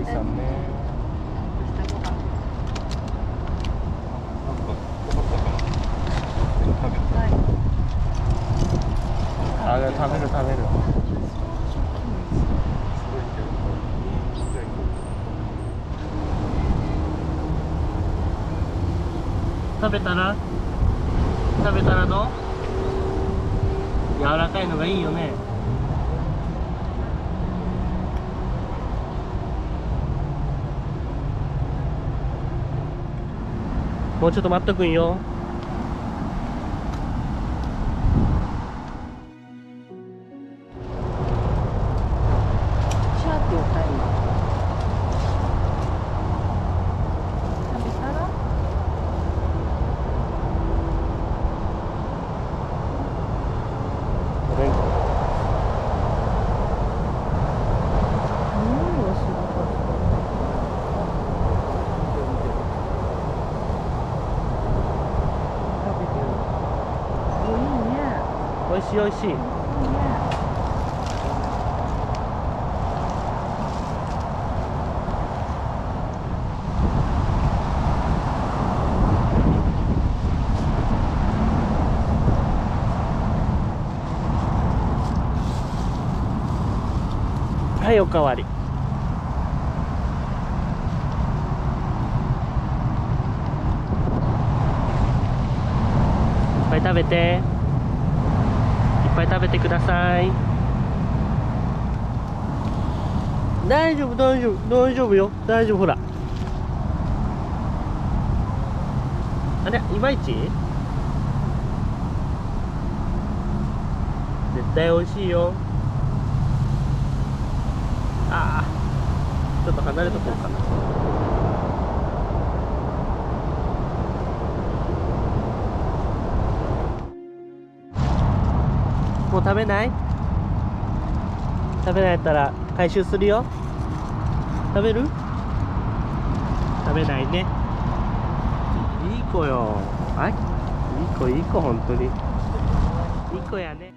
さんね。あ、食べる食べる。食べたらどう？柔らかいのがいいよね。もうちょっと待っとくんよ。シャープを買い食べたらおいしいおいしい。はい、おかわり。いっぱい食べて。いっぱい食べてください。大丈夫大丈夫大丈夫よ、大丈夫。ほら、あれ、いまいち。絶対美味しいよ。ああ、ちょっと離れとこうかな。もう食べない？食べないやったら回収するよ。食べる？食べないね。いい子よ。はい、いい子いい子、本当にいい子やね。